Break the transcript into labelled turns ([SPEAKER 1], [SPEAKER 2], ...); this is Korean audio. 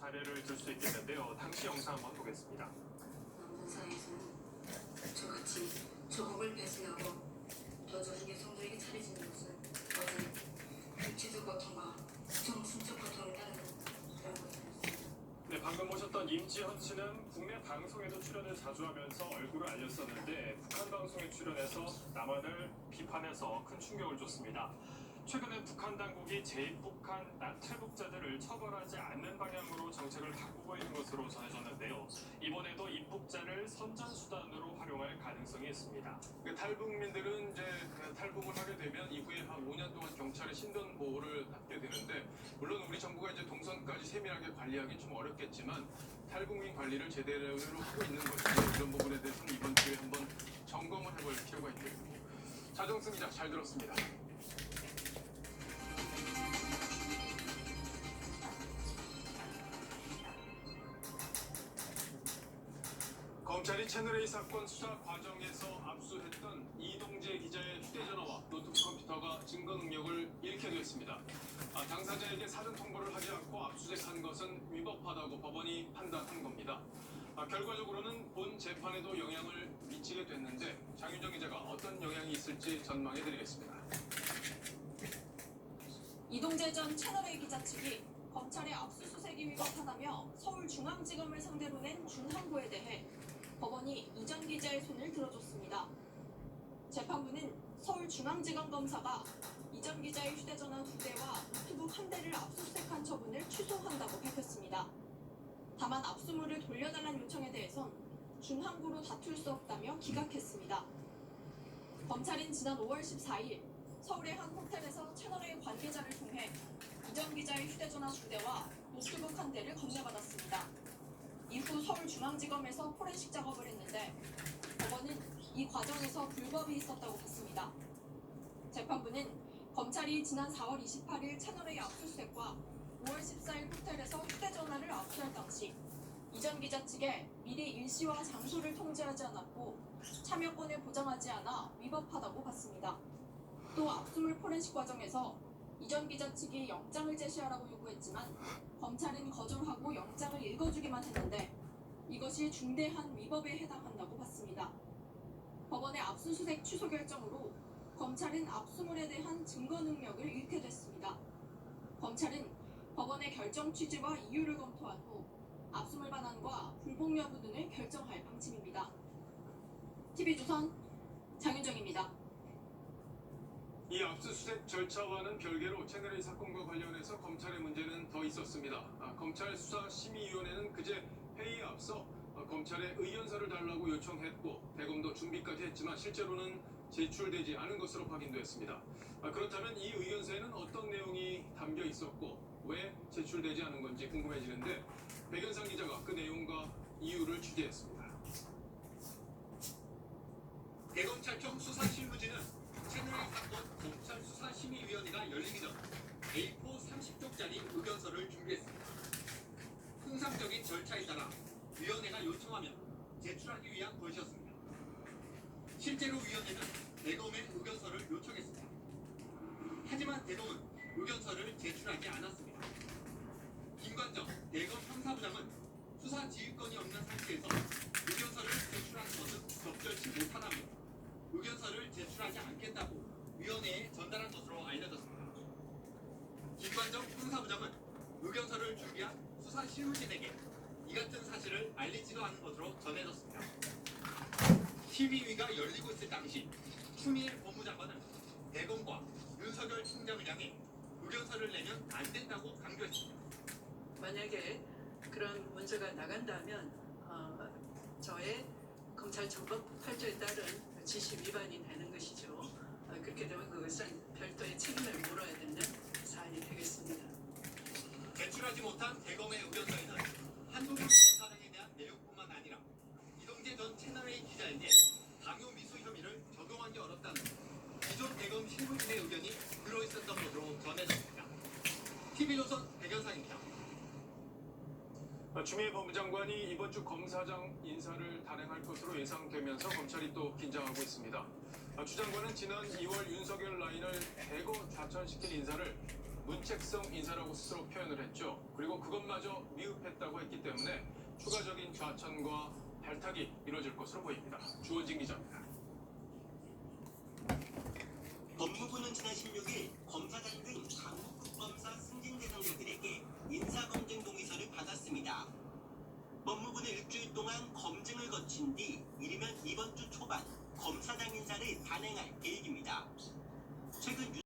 [SPEAKER 1] 사례를 들 수 있겠는데요. 당시 영상 한번 보겠습니다.
[SPEAKER 2] 남들 사이에서는 저같이 조국을 배신하고 저주는 여성들에게 차려지는 것은 어제 육체적 고통과 정신적 고통을 따르는 그런 것이었습니다.
[SPEAKER 1] 네, 방금 보셨던 임지헌 씨는 국내 방송에도 출연을 자주 하면서 얼굴을 알렸었는데 북한 방송에 출연해서 남한을 비판해서 큰 충격을 줬습니다. 최근에 북한 당국이 제입북한 탈북자들을 처벌하지 않는 방향으로 정책을 바꾸고 있는 것으로 전해졌는데요. 이번에도 입북자를 선전수단으로 활용할 가능성이 있습니다.
[SPEAKER 3] 탈북민들은 이제 탈북을 하게 되면 이후에 한 5년 동안 경찰의 신변 보호를 받게 되는데, 물론 우리 정부가 이제 동선까지 세밀하게 관리하기 좀 어렵겠지만 탈북민 관리를 제대로 하고 있는 것인지 이런 부분에 대해서는 이번 주에 한번 점검을 해볼 필요가 있겠고. 자정승 기자 잘 들었습니다. 검찰이 채널A 사건 수사 과정에서 압수했던 이동재 기자의 휴대전화와 노트북 컴퓨터가 증거 능력을 잃게 됐습니다. 당사자에게 사전 통보를 하지 않고 압수수색한 것은 위법하다고 법원이 판단한 겁니다. 결과적으로는 본 재판에도 영향을 미치게 됐는데 장윤정 기자가 어떤 영향이 있을지 전망해드리겠습니다.
[SPEAKER 4] 이동재 전 채널A 기자 측이 검찰의 압수수색이 위법하다며 서울중앙지검을 상대로 낸 준항고에 대해 법원이 이전 기자의 손을 들어줬습니다. 재판부는 서울중앙지검 검사가 이전 기자의 휴대전화 2대와 노트북 1대를 압수수색한 처분을 취소한다고 밝혔습니다. 다만 압수물을 돌려달라는 요청에 대해선 준항고로 다툴 수 없다며 기각했습니다. 검찰은 지난 5월 14일 서울의 한 호텔에서 채널A 관계자를 통해 이전 기자의 휴대전화 2대와 노트북 1대를 건네받았습니다. 이후 서울중앙지검에서 포렌식 작업을 했는데 법원은 이 과정에서 불법이 있었다고 봤습니다. 재판부는 검찰이 지난 4월 28일 채널A 압수수색과 5월 14일 호텔에서 휴대전화를 압수할 당시 이전 기자 측에 미리 일시와 장소를 통지하지 않았고 참여권을 보장하지 않아 위법하다고 봤습니다. 또 압수물 포렌식 과정에서 이전 기자 측이 영장을 제시하라고 요구했지만 검찰은 거절하고 영장을 읽어주기만 했는데 이것이 중대한 위법에 해당한다고 봤습니다. 법원의 압수수색 취소 결정으로 검찰은 압수물에 대한 증거 능력을 잃게 됐습니다. 검찰은 법원의 결정 취지와 이유를 검토한 후 압수물 반환과 불복 여부 등을 결정할 방침입니다. TV조선 장윤정입니다.
[SPEAKER 3] 이 압수수색 절차와는 별개로 채널A 사건과 관련해서 검찰의 문제는 더 있었습니다. 검찰 수사심의위원회는 그제 회의에 앞서 검찰에 의견서를 달라고 요청했고 대검도 준비까지 했지만 실제로는 제출되지 않은 것으로 확인됐습니다. 그렇다면 이 의견서에는 어떤 내용이 담겨 있었고 왜 제출되지 않은 건지 궁금해지는데 백연상 기자가 그 내용과 이유를 취재했습니다.
[SPEAKER 5] 대검찰청 수사실무진은 채널A 사건 검찰 수사심의위원회가 열리기 전 A4 30쪽짜리 의견서를 준비했습니다. 통상적인 절차에 따라 위원회가 요청하면 제출하기 위한 것이었습니다. 실제로 위원회는 대검의 의견서를 요청했습니다. 하지만 대검은 의견서를 제출하지 않았습니다. 김관정 대검 형사부장은 수사 지휘권이 없는 상태에서 의견서를 제출하는 것은 적절치 못하다며 의견서를 제출하지 않겠다고 위원회에 전달한 것으로 알려졌습니다. 김관정 형사부장은 의견서를 준비한 수사실무진에게 이 같은 사실을 알리지도 않은 것으로 전해졌습니다. 심의위가 열리고 있을 당시 추미애 법무장관은 대검과 윤석열 총장을 향해 의견서를 내면 안 된다고 강조했습니다.
[SPEAKER 6] 만약에 그런 문제가 나간다면 저의 검찰청법 8조에 따른 지시 위반이 되는 것이죠. 그렇게 되면 그것은 별도의 책임을 물어야 되는 사안이 되겠습니다.
[SPEAKER 5] 제출하지 못한 대검의 의견서에는 한동훈 검사장에 대한 내용뿐만 아니라 이동재 전 채널A 기자에게 강요 미수 혐의를 적용하기 어렵다는 기존 대검 실무진의 의견이 들어있었던 것으로 전해졌습니다. TV조선 백연상입니다.
[SPEAKER 3] 추미애 법무장관이 이번 주 검사장 인사를 단행할 것으로 예상되면서 검찰이 또 긴장하고 있습니다. 추 장관은 지난 2월 윤석열 라인을 대거 좌천시킨 인사를 문책성 인사라고 스스로 표현을 생각을 했죠. 그리고 그것마저 미흡했다고 했기 때문에 추가적인 좌천과 발탁이 이뤄질 것으로 보입니다. 주원진 기자입니다.
[SPEAKER 7] 법무부는 지난 16일 검사장 등 강북 특검사 승진 대상자들에게 인사검증 동의서를 받았습니다. 법무부는 일주일 동안 검증을 거친 뒤 이르면 이번 주 초반 검사장 인사를 단행할 계획입니다. 최근